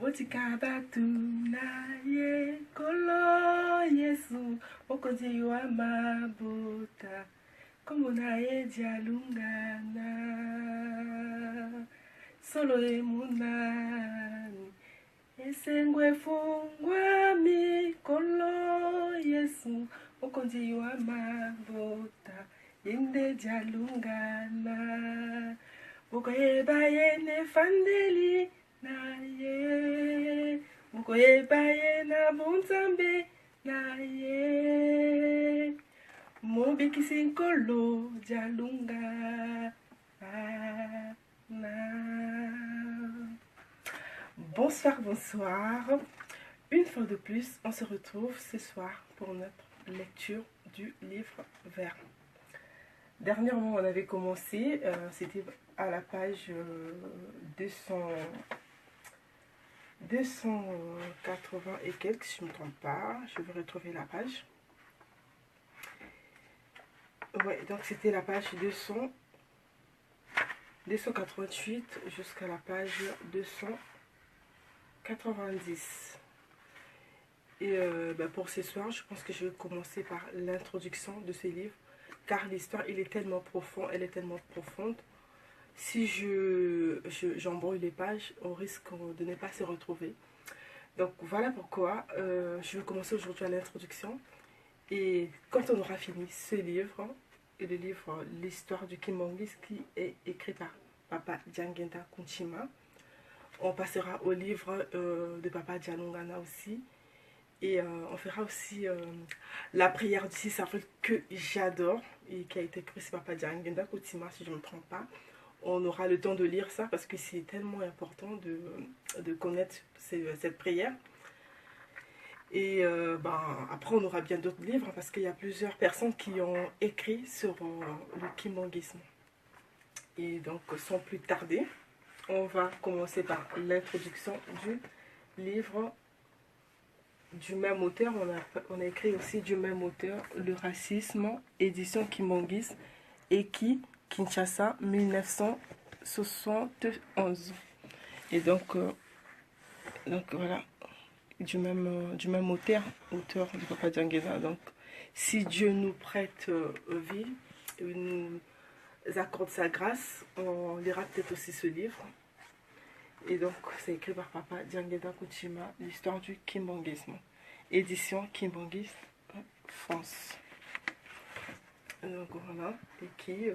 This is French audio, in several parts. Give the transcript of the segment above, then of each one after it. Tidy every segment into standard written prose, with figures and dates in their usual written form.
botika batu na ye kolo Yesu mokonzi wa mabuta kombo na ye dialungana solo emunani esengwe fungwa mikolo Yesu mokonzi wa mabuta yende dialungana bokoyeba ye ne fandeli na ye bokoyeba ye na bonzambe na ye mobikisi nkolo dialunga na. Bonsoir, bonsoir. Une fois de plus, on se retrouve ce soir pour notre lecture du livre vert. Dernièrement, on avait commencé, c'était à la page 280 et quelques, si je ne me trompe pas. Je vais retrouver la page. Ouais, donc c'était la page 288 jusqu'à la page 290. Et pour ce soir, je pense que je vais commencer par l'introduction de ce livre, car l'histoire, elle est tellement profonde. Si j'embrouille les pages, on risque de ne pas se retrouver. Donc voilà pourquoi je vais commencer aujourd'hui à l'introduction. Et quand on aura fini ce livre, et le livre L'histoire du Kimbangis, qui est écrit par Papa Diangenda Kunchima, on passera au livre de Papa Dialungana aussi. Et on fera aussi la prière du 6 avril que j'adore et qui a été écrite par Papa Diangenda Kunchima, si je ne me trompe pas. On aura le temps de lire ça parce que c'est tellement important de connaître cette prière. Et après, on aura bien d'autres livres parce qu'il y a plusieurs personnes qui ont écrit sur le kimbanguisme. Et donc, sans plus tarder, on va commencer par l'introduction du livre du même auteur. On a écrit aussi du même auteur, Le racisme, édition Kimbangis, Eki, Kinshasa, 1971. Et donc voilà. Du même auteur du Papa Diangenda. Donc, si Dieu nous prête vie, nous accorde sa grâce, on lira peut-être aussi ce livre. Et donc, c'est écrit par Papa Diangenda Kunchima, l'histoire du kimbanguisme. Édition Kimbangis France. Donc voilà, et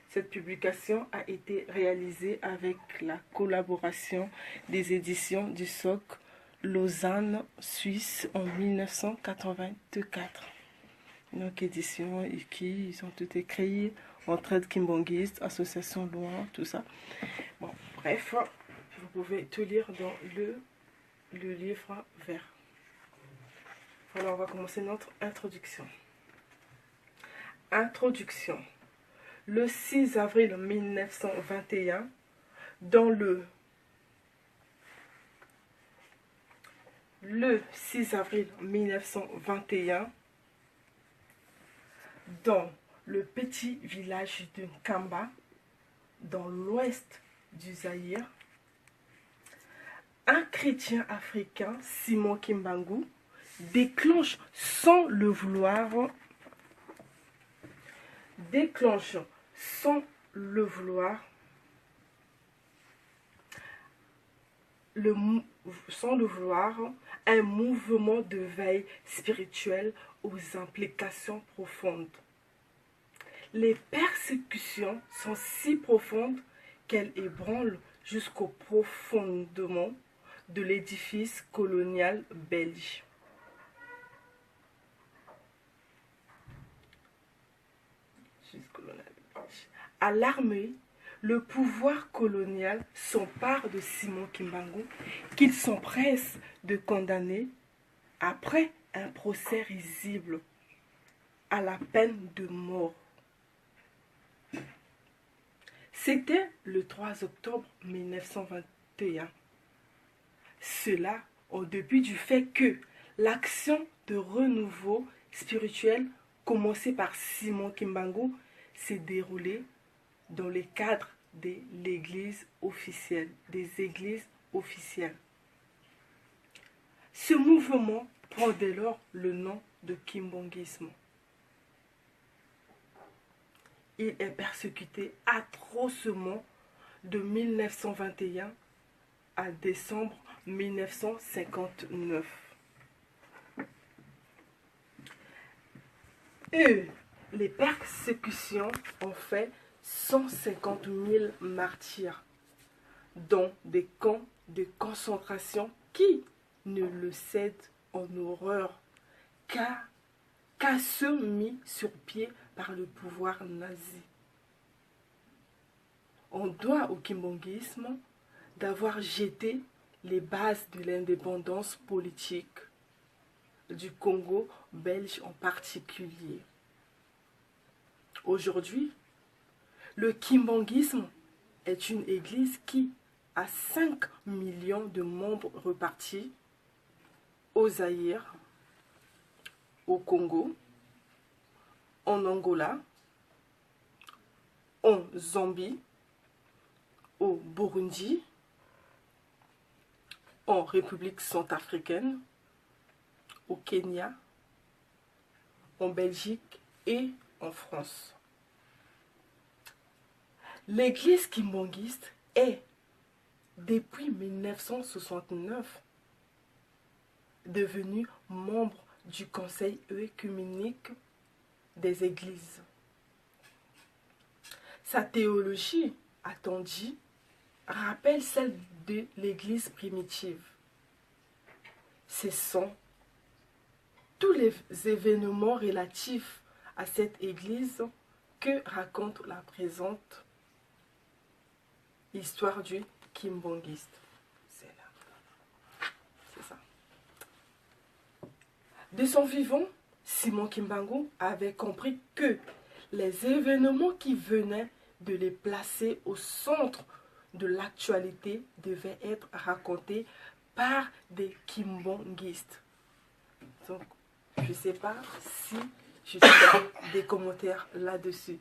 cette publication a été réalisée avec la collaboration des éditions du SOC Lausanne, Suisse, en 1984. Donc, édition qui ils ont tout écrit, entraide kimbanguiste, association loin, tout ça. Bon, bref, vous pouvez tout lire dans le livre vert. Alors, on va commencer notre introduction. Introduction. Le 6 avril 1921, dans le 6 avril 1921, dans le petit village de Nkamba, dans l'ouest du Zaïre, un chrétien africain, Simon Kimbangu, déclenche sans le vouloir un mouvement de veille spirituelle aux implications profondes. Les persécutions sont si profondes qu'elles ébranlent jusqu'au profondément de l'édifice colonial belge. Alarmé, le pouvoir colonial s'empare de Simon Kimbangu, qu'il s'empresse de condamner après un procès risible à la peine de mort. C'était le 3 octobre 1921. Cela en dépit du fait que l'action de renouveau spirituel commencée par Simon Kimbangu s'est déroulée dans le cadre des églises officielles. Ce mouvement prend dès lors le nom de kimbongisme. Il est persécuté atrocement de 1921 à décembre 1959. Et les persécutions ont fait 150 000 martyrs dans des camps de concentration qui ne le cèdent en horreur qu'à ceux mis sur pied par le pouvoir nazi. On doit au kimbongisme d'avoir jeté les bases de l'indépendance politique du Congo belge en particulier. Aujourd'hui, le kimbongisme est une église qui a 5 millions de membres repartis au Zaïre, au Congo, en Angola, en Zambie, au Burundi, en République centrafricaine, au Kenya, en Belgique et en France. L'église kimbongiste est, depuis 1969, devenue membre du Conseil œcuménique des églises. Sa théologie, a-t-on dit, rappelle celle de l'église primitive. Ce sont tous les événements relatifs à cette église que raconte la présente histoire du kimbongiste. C'est là. C'est ça. De son vivant, Simon Kimbangu avait compris que les événements qui venaient de les placer au centre de l'actualité devaient être racontés par des kimbongistes. Donc, je ne sais pas si je fais des commentaires là-dessus.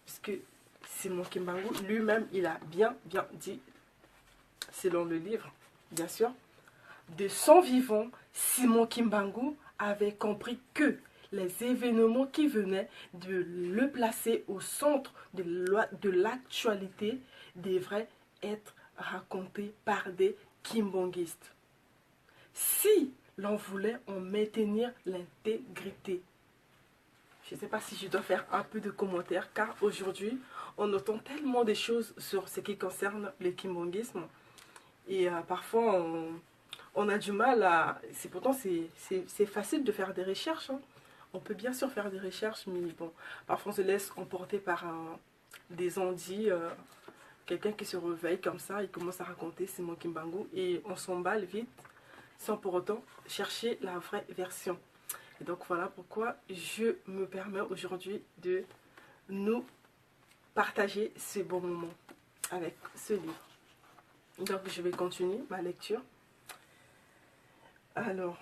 Parce que Simon Kimbangu lui-même, il a bien dit, selon le livre, bien sûr, de son vivant, Simon Kimbangu avait compris que les événements qui venaient de le placer au centre de l'actualité devraient être racontés par des kimbongistes. Si l'on voulait en maintenir l'intégrité. Je ne sais pas si je dois faire un peu de commentaires, car aujourd'hui, on entend tellement de choses sur ce qui concerne le kimbongisme. Et parfois, on a du mal à... Pourtant, c'est facile de faire des recherches. Hein. On peut bien sûr faire des recherches, mais bon, parfois on se laisse emporter par des ondits. Quelqu'un qui se réveille comme ça, il commence à raconter Simon Kimbangu et on s'emballe vite sans pour autant chercher la vraie version. Et donc voilà pourquoi je me permets aujourd'hui de nous partager ce bon moment avec ce livre. Donc je vais continuer ma lecture. Alors,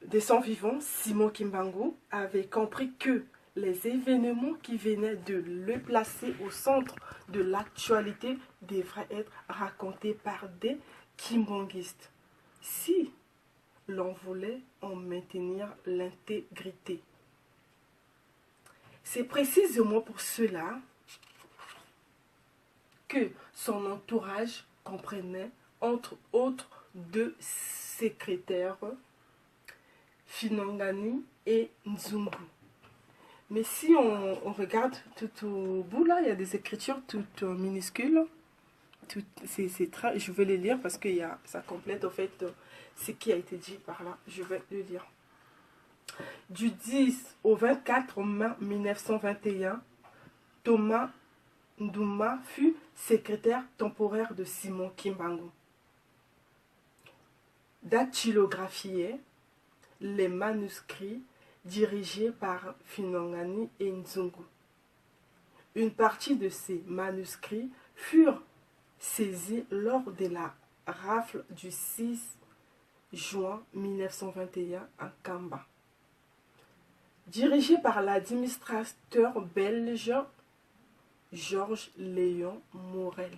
de son vivant, Simon Kimbangu avait compris que les événements qui venaient de le placer au centre de l'actualité devraient être racontés par des kimbongistes. Si l'on voulait en maintenir l'intégrité. C'est précisément pour cela que son entourage comprenait, entre autres, deux secrétaires, Finongani et Nzungu. Mais si on regarde tout au bout, là, il y a des écritures toutes minuscules. Je vais les lire parce que ça complète, en fait, ce qui a été dit par là. Je vais le lire. Du 10 au 24 mai 1921, Thomas Ndouma fut secrétaire temporaire de Simon Kimbangu. Dactylographiait les manuscrits dirigés par Finongani et Nzungu. Une partie de ces manuscrits furent saisis lors de la rafle du 6 juin 1921 à Kamba. Dirigé par l'administrateur belge Georges Léon Morel.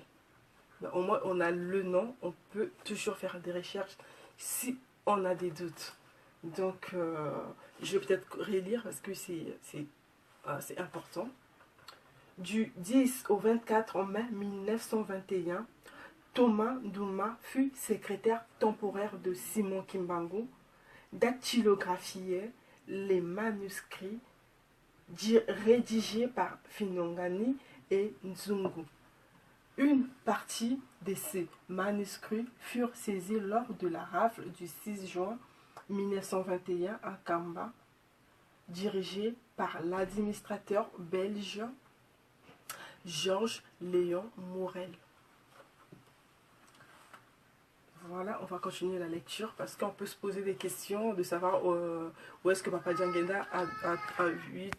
Au moins, on a le nom, on peut toujours faire des recherches. Si on a des doutes. Donc, je vais peut-être relire parce que c'est important. Du 10 au 24 mai 1921, Thomas Ndouma fut secrétaire temporaire de Simon Kimbangu, dactylographiait les manuscrits rédigés par Finongani et Nzungu. Une partie de ces manuscrits furent saisis lors de la rafle du 6 juin 1921 à Kamba, dirigée par l'administrateur belge Georges Léon Morel. Voilà, on va continuer la lecture parce qu'on peut se poser des questions de savoir où est-ce que Papa Djangenda a vu